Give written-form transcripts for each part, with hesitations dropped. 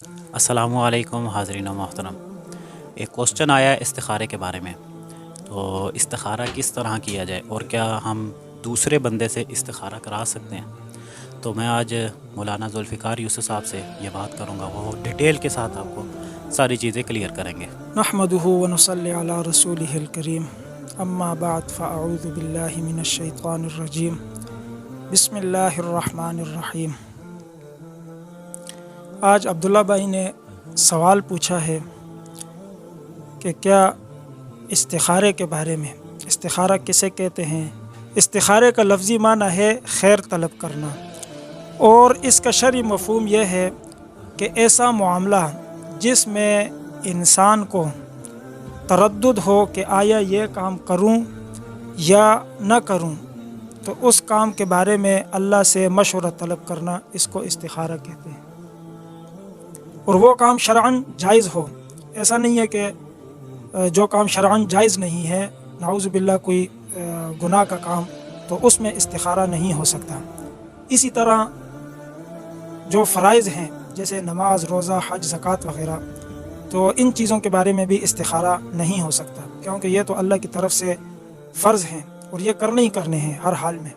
السلام علیکم حاضرین و محترم۔ ایک کوسچن آیا ہے استخارے کے بارے میں، تو استخارہ کس طرح کیا جائے اور کیا ہم دوسرے بندے سے استخارہ کرا سکتے ہیں؟ تو میں آج مولانا ذوالفقار یوسف صاحب سے یہ بات کروں گا، وہ ڈیٹیل کے ساتھ آپ کو ساری چیزیں کلیئر کریں گے۔ نحمده ونصلي على رسوله الكريم اما بعد فاعوذ بالله من الشیطان الرجیم بسم اللہ الرحمن الرحیم۔ آج عبداللہ بھائی نے سوال پوچھا ہے کہ کیا استخارے کے بارے میں، استخارہ کسے کہتے ہیں؟ استخارے کا لفظی معنی ہے خیر طلب کرنا، اور اس کا شرعی مفہوم یہ ہے کہ ایسا معاملہ جس میں انسان کو تردد ہو کہ آیا یہ کام کروں یا نہ کروں، تو اس کام کے بارے میں اللہ سے مشورہ طلب کرنا، اس کو استخارہ کہتے ہیں۔ اور وہ کام شرعاً جائز ہو، ایسا نہیں ہے کہ جو کام شرعاً جائز نہیں ہے، نعوذ باللہ کوئی گناہ کا کام، تو اس میں استخارہ نہیں ہو سکتا۔ اسی طرح جو فرائض ہیں جیسے نماز، روزہ، حج، زکوٰۃ وغیرہ، تو ان چیزوں کے بارے میں بھی استخارہ نہیں ہو سکتا، کیونکہ یہ تو اللہ کی طرف سے فرض ہیں اور یہ کرنے ہی کرنے ہیں ہر حال میں۔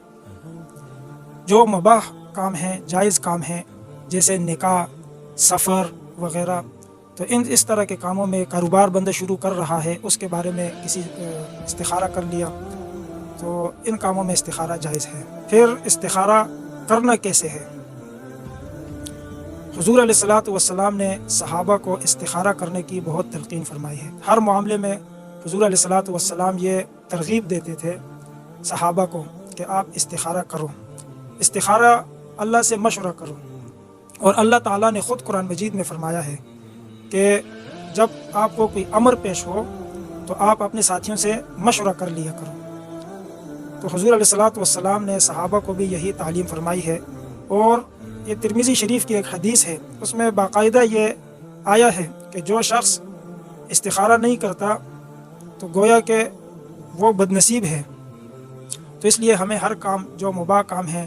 جو مباح کام ہیں، جائز کام ہیں، جیسے نکاح، سفر وغیرہ، تو اس طرح کے کاموں میں کاروبار بندہ شروع کر رہا ہے، اس کے بارے میں کسی استخارہ کر لیا، تو ان کاموں میں استخارہ جائز ہے۔ پھر استخارہ کرنا کیسے ہے؟ حضور علیہ الصلاۃ والسلام نے صحابہ کو استخارہ کرنے کی بہت تلقین فرمائی ہے۔ ہر معاملے میں حضور علیہ الصلاۃ والسلام یہ ترغیب دیتے تھے صحابہ کو کہ آپ استخارہ کرو، استخارہ اللہ سے مشورہ کرو۔ اور اللہ تعالیٰ نے خود قرآن مجید میں فرمایا ہے کہ جب آپ کو کوئی امر پیش ہو تو آپ اپنے ساتھیوں سے مشورہ کر لیا کرو۔ تو حضور علیہ الصلاۃ والسلام نے صحابہ کو بھی یہی تعلیم فرمائی ہے، اور یہ ترمذی شریف کی ایک حدیث ہے، اس میں باقاعدہ یہ آیا ہے کہ جو شخص استخارہ نہیں کرتا تو گویا کہ وہ بد نصیب ہے۔ تو اس لیے ہمیں ہر کام جو مباح کام ہے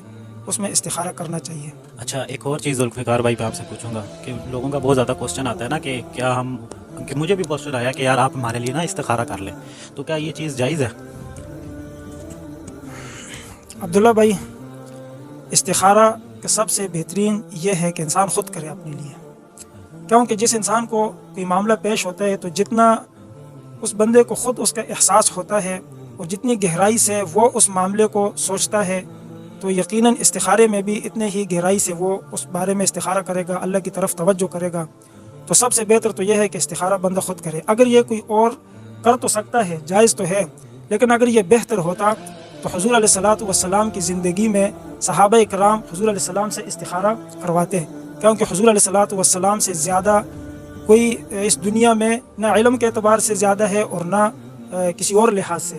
اس میں استخارہ کرنا چاہیے۔ اچھا، ایک اور چیز ذوالفقار بھائی میں آپ سے پوچھوں گا کہ لوگوں کا بہت زیادہ کوسچن آتا ہے نا کہ کیا ہم، کہ مجھے بھی کوسچن آیا کہ یار آپ ہمارے لیے نا استخارہ کر لیں، تو کیا یہ چیز جائز ہے؟ عبداللہ بھائی، استخارہ کا سب سے بہترین یہ ہے کہ انسان خود کرے اپنے لیے، کیونکہ جس انسان کو کوئی معاملہ پیش ہوتا ہے تو جتنا اس بندے کو خود اس کا احساس ہوتا ہے اور جتنی گہرائی سے وہ اس معاملے کو سوچتا ہے، تو یقیناً استخارے میں بھی اتنے ہی گہرائی سے وہ اس بارے میں استخارہ کرے گا، اللہ کی طرف توجہ کرے گا۔ تو سب سے بہتر تو یہ ہے کہ استخارہ بندہ خود کرے۔ اگر یہ کوئی اور کر تو سکتا ہے، جائز تو ہے، لیکن اگر یہ بہتر ہوتا تو حضور علیہ الصلاۃ والسلام کی زندگی میں صحابہ کرام حضور علیہ السلام سے استخارہ کرواتے ہیں، کیونکہ حضور علیہ الصلاۃ والسلام سے زیادہ کوئی اس دنیا میں نہ علم کے اعتبار سے زیادہ ہے اور نہ کسی اور لحاظ سے،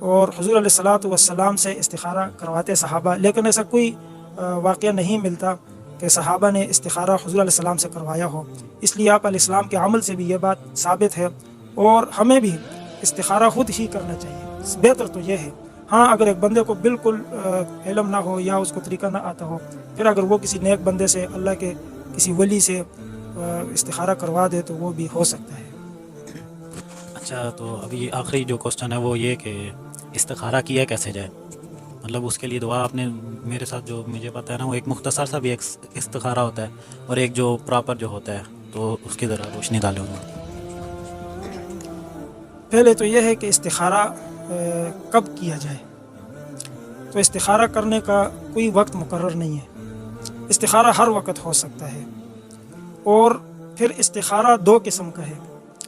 اور حضور علیہ الصلاۃ والسلام سے استخارہ کرواتے صحابہ۔ لیکن ایسا کوئی واقعہ نہیں ملتا کہ صحابہ نے استخارہ حضور علیہ السلام سے کروایا ہو، اس لیے آپ علیہ السلام کے عمل سے بھی یہ بات ثابت ہے، اور ہمیں بھی استخارہ خود ہی کرنا چاہیے۔ بہتر تو یہ ہے، ہاں اگر ایک بندے کو بالکل علم نہ ہو یا اس کو طریقہ نہ آتا ہو، پھر اگر وہ کسی نیک بندے سے، اللہ کے کسی ولی سے استخارہ کروا دے تو وہ بھی ہو سکتا ہے۔ اچھا، تو ابھی آخری جو کوسچن ہے وہ یہ کہ استخارہ کیا کیسے جائے، مطلب اس کے لیے دعا آپ نے میرے ساتھ جو مجھے پتہ ہے نا، وہ ایک مختصر سا بھی ایک استخارہ ہوتا ہے اور ایک جو پراپر جو ہوتا ہے، تو اس کی ذرا روشنی ڈالیں گا۔ پہلے تو یہ ہے کہ استخارہ کب کیا جائے، تو استخارہ کرنے کا کوئی وقت مقرر نہیں ہے، استخارہ ہر وقت ہو سکتا ہے۔ اور پھر استخارہ دو قسم کا ہے،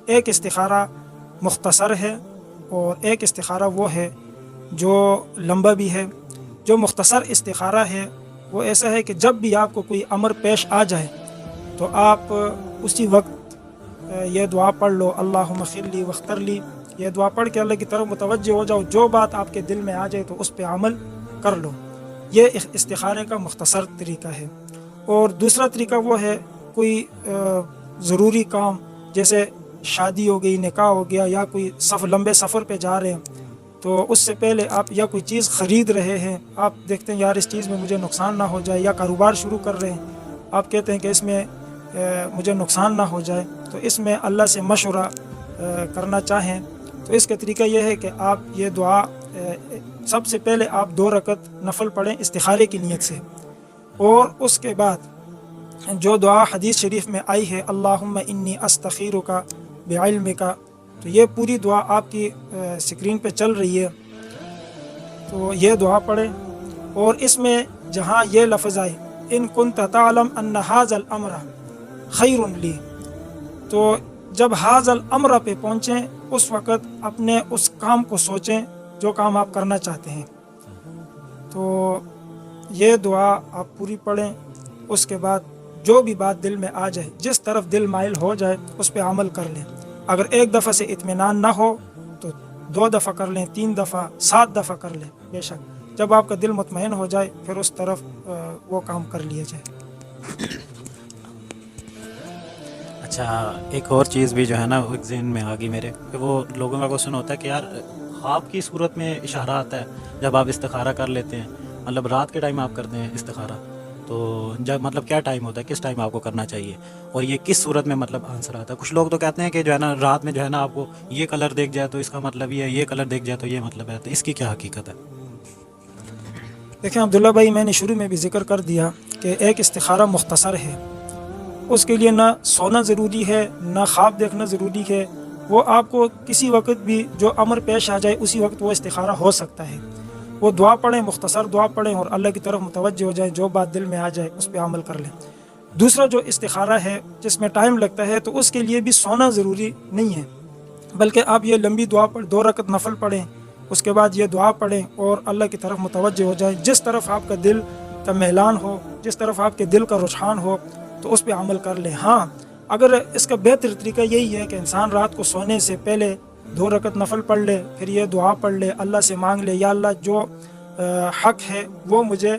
ایک استخارہ مختصر ہے اور ایک استخارہ وہ ہے جو لمبا بھی ہے۔ جو مختصر استخارہ ہے وہ ایسا ہے کہ جب بھی آپ کو کوئی امر پیش آ جائے تو آپ اسی وقت یہ دعا پڑھ لو، اللہم اغفر لی واختر لی، یہ دعا پڑھ کے اللہ کی طرف متوجہ ہو جاؤ، جو بات آپ کے دل میں آ جائے تو اس پہ عمل کر لو۔ یہ استخارے کا مختصر طریقہ ہے۔ اور دوسرا طریقہ وہ ہے کوئی ضروری کام، جیسے شادی ہو گئی، نکاح ہو گیا، یا کوئی لمبے سفر پہ جا رہے ہیں، تو اس سے پہلے آپ یا کوئی چیز خرید رہے ہیں، آپ دیکھتے ہیں یار اس چیز میں مجھے نقصان نہ ہو جائے، یا کاروبار شروع کر رہے ہیں، آپ کہتے ہیں کہ اس میں مجھے نقصان نہ ہو جائے، تو اس میں اللہ سے مشورہ کرنا چاہیں تو اس کا طریقہ یہ ہے کہ آپ یہ دعا سب سے پہلے آپ 2 رکعت نفل پڑھیں استخارے کی نیت سے، اور اس کے بعد جو دعا حدیث شریف میں آئی ہے اللہم انی استخیرک بعلمک، تو یہ پوری دعا آپ کی اسکرین پہ چل رہی ہے، تو یہ دعا پڑھیں، اور اس میں جہاں یہ لفظ آئے ان کنت تعلم ان ھذا الامر خیر لی، تو جب ھذا الامر پہ پہنچیں اس وقت اپنے اس کام کو سوچیں جو کام آپ کرنا چاہتے ہیں، تو یہ دعا آپ پوری پڑھیں۔ اس کے بعد جو بھی بات دل میں آ جائے، جس طرف دل مائل ہو جائے اس پہ عمل کر لیں، اگر ایک دفعہ سے اطمینان نہ ہو تو 2 دفعہ کر لیں، 3 دفعہ، 7 دفعہ کر لیں، بے شک جب آپ کا دل مطمئن ہو جائے پھر اس طرف وہ کام کر لیا جائے۔ اچھا، ایک اور چیز بھی جو ہے نا ایک ذہن میں آ گئی میرے کہ وہ لوگوں کا کوشچن ہوتا ہے کہ یار خواب کی صورت میں اشارہ آتا ہے جب آپ استخارہ کر لیتے ہیں، مطلب رات کے ٹائم آپ کرتے ہیں استخارہ، تو جب مطلب کیا ٹائم ہوتا ہے، کس ٹائم آپ کو کرنا چاہیے، اور یہ کس صورت میں مطلب آنسر آتا ہے؟ کچھ لوگ تو کہتے ہیں کہ جو ہے نا رات میں جو ہے نا آپ کو یہ کلر دیکھ جائے تو اس کا مطلب یہ کلر دیکھ جائے تو یہ مطلب ہے، تو اس کی کیا حقیقت ہے؟ دیکھیں عبداللہ بھائی، میں نے شروع میں بھی ذکر کر دیا کہ ایک استخارہ مختصر ہے، اس کے لیے نہ سونا ضروری ہے نہ خواب دیکھنا ضروری ہے، وہ آپ کو کسی وقت بھی جو امر پیش آ جائے اسی وقت وہ استخارہ ہو سکتا ہے۔ وہ دعا پڑھیں، مختصر دعا پڑھیں اور اللہ کی طرف متوجہ ہو جائیں، جو بات دل میں آ جائے اس پہ عمل کر لیں۔ دوسرا جو استخارہ ہے جس میں ٹائم لگتا ہے تو اس کے لیے بھی سونا ضروری نہیں ہے، بلکہ آپ یہ لمبی دعا پڑھ 2 رکعت نفل پڑھیں، اس کے بعد یہ دعا پڑھیں اور اللہ کی طرف متوجہ ہو جائیں، جس طرف آپ کا دل کا میلان ہو، جس طرف آپ کے دل کا رجحان ہو تو اس پہ عمل کر لیں۔ ہاں، اگر اس کا بہتر طریقہ یہی ہے کہ انسان رات کو سونے سے پہلے 2 رکعت نفل پڑھ لے، پھر یہ دعا پڑھ لے، اللہ سے مانگ لے یا اللہ جو حق ہے وہ مجھے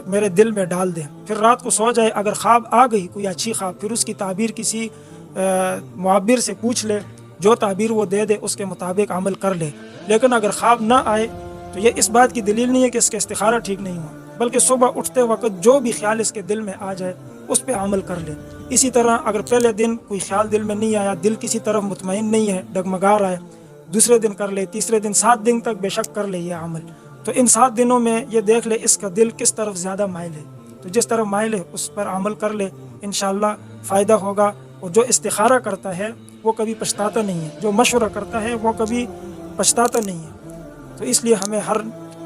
میرے دل میں ڈال دیں، پھر رات کو سو جائے، اگر خواب آ گئی کوئی اچھی خواب پھر اس کی تعبیر کسی معبر سے پوچھ لے، جو تعبیر وہ دے دے اس کے مطابق عمل کر لے۔ لیکن اگر خواب نہ آئے تو یہ اس بات کی دلیل نہیں ہے کہ اس کا استخارہ ٹھیک نہیں ہوا، بلکہ صبح اٹھتے وقت جو بھی خیال اس کے دل میں آ جائے اس پہ عمل کر لے۔ اسی طرح اگر پہلے دن کوئی خیال دل میں نہیں آیا، دل کسی طرف مطمئن نہیں ہے، ڈگمگا رہا ہے، دوسرے دن کر لے، تیسرے دن، 7 دن تک بے شک کر لے یہ عمل، تو ان 7 دنوں میں یہ دیکھ لے اس کا دل کس طرف زیادہ مائل ہے، تو جس طرف مائل ہے اس پر عمل کر لے، انشاءاللہ فائدہ ہوگا۔ اور جو استخارہ کرتا ہے وہ کبھی پچھتاتا نہیں ہے، جو مشورہ کرتا ہے وہ کبھی پچھتاتا نہیں ہے، تو اس لیے ہمیں ہر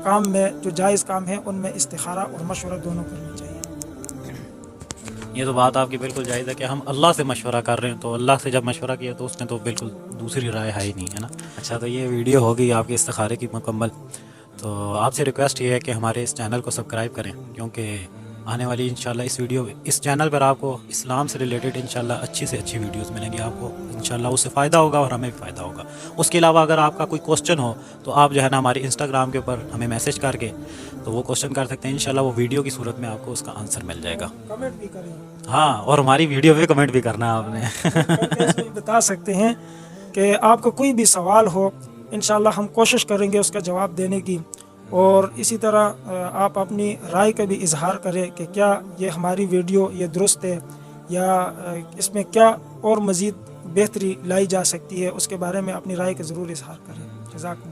کام میں جو جائز کام ہے ان میں استخارہ اور مشورہ دونوں کرنا چاہیے۔ یہ تو بات آپ کی بالکل جائز ہے کہ ہم اللہ سے مشورہ کر رہے ہیں، تو اللہ سے جب مشورہ کیا تو اس نے تو بالکل دوسری رائے ہے ہی نہیں، ہے نا۔ اچھا، تو یہ ویڈیو ہوگی آپ کے استخارے کی مکمل، تو آپ سے ریکویسٹ یہ ہے کہ ہمارے اس چینل کو سبسکرائب کریں، کیونکہ آنے والی انشاءاللہ اس چینل پر آپ کو اسلام سے ریلیٹڈ انشاءاللہ اچھی سے اچھی ویڈیوز ملیں گی، آپ کو انشاءاللہ اس سے فائدہ ہوگا اور ہمیں بھی فائدہ ہوگا۔ اس کے علاوہ اگر آپ کا کوئی کوسچن ہو تو آپ جو ہے نا ہماری انسٹاگرام کے اوپر ہمیں میسج کر کے تو وہ کوسچن کر سکتے ہیں، انشاءاللہ وہ ویڈیو کی صورت میں آپ کو اس کا آنسر مل جائے گا۔ کمنٹ بھی کریں، ہاں، اور ہماری ویڈیو پہ کمنٹ بھی کرنا ہے آپ نے۔ بتا سکتے ہیں کہ آپ کو کوئی بھی سوال ہو، انشاءاللہ ہم کوشش کریں گے اس کا جواب دینے کی، اور اسی طرح آپ اپنی رائے کا بھی اظہار کریں کہ کیا یہ ہماری ویڈیو یہ درست ہے یا اس میں کیا اور مزید بہتری لائی جا سکتی ہے، اس کے بارے میں اپنی رائے کا ضرور اظہار کریں۔ جزاکم اللہ۔